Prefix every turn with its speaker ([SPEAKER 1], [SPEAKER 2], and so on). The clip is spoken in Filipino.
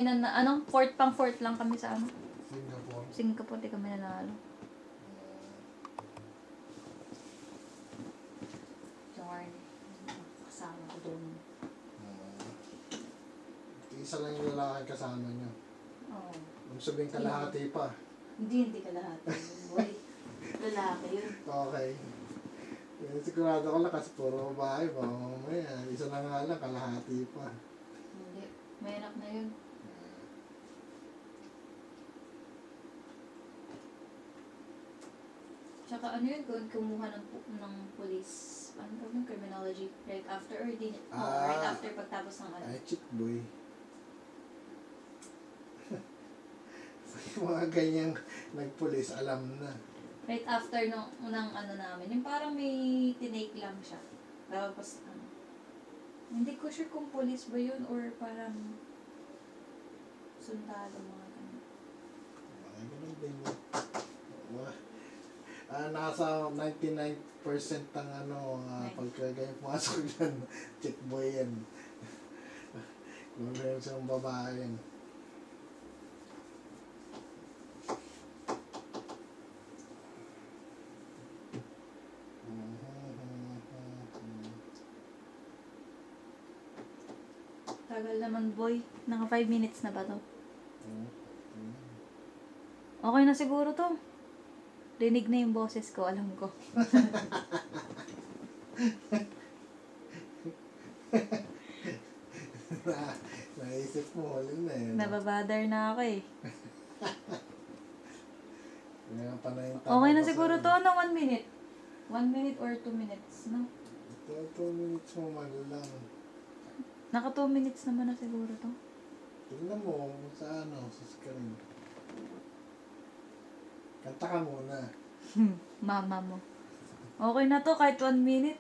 [SPEAKER 1] Anong fourth lang kami sa ano?
[SPEAKER 2] Singapore.
[SPEAKER 1] Singapore, di kami nanalo. Darn. Kasama ko doon.
[SPEAKER 2] Isa lang yung lalaki kasama nyo.
[SPEAKER 1] Oo.
[SPEAKER 2] Kung sabihin kalahati pa.
[SPEAKER 1] Hindi kalahati. Boy. Lalaki yun.
[SPEAKER 2] Okay. Yan, sigurado ko lang kasi puro babae pa. Mamaya, isa na nga lang, kalahati pa.
[SPEAKER 1] Hindi. Mahirap na yun. Tsaka ano yun, kung kumuha ng police, ano ba yung criminology, right after or di, right after pagtapos ng ano.
[SPEAKER 2] Ay, chick boy. Yung mga ganyang nagpulis, alam na.
[SPEAKER 1] Right after ng ano namin, yung parang may tinake lang siya. Tapos ano, hindi ko sure kung police ba yun or parang sundalo mga ganun.
[SPEAKER 2] Mga ganun din yun. Nasa 99% ang ano, pagka ganyan pumasok dyan, chick boy yan. Kung meron siyang babae yan.
[SPEAKER 1] Tagal naman boy, naka 5 minutes na ba to? Okay na siguro to. Rinig na yung boses ko, alam ko.
[SPEAKER 2] Naisip mo, huli na yun.
[SPEAKER 1] Nababother na ako eh.
[SPEAKER 2] Okay
[SPEAKER 1] na siguro to, no? 1 minute. 1 minute or 2 minutes, no?
[SPEAKER 2] 2 minutes mo man lang.
[SPEAKER 1] Naka 2 minutes naman na siguro to.
[SPEAKER 2] Tingnan mo sa ano, sa screen. Kanta ka muna.
[SPEAKER 1] Mama mo. Okay na to, kahit 1 minute.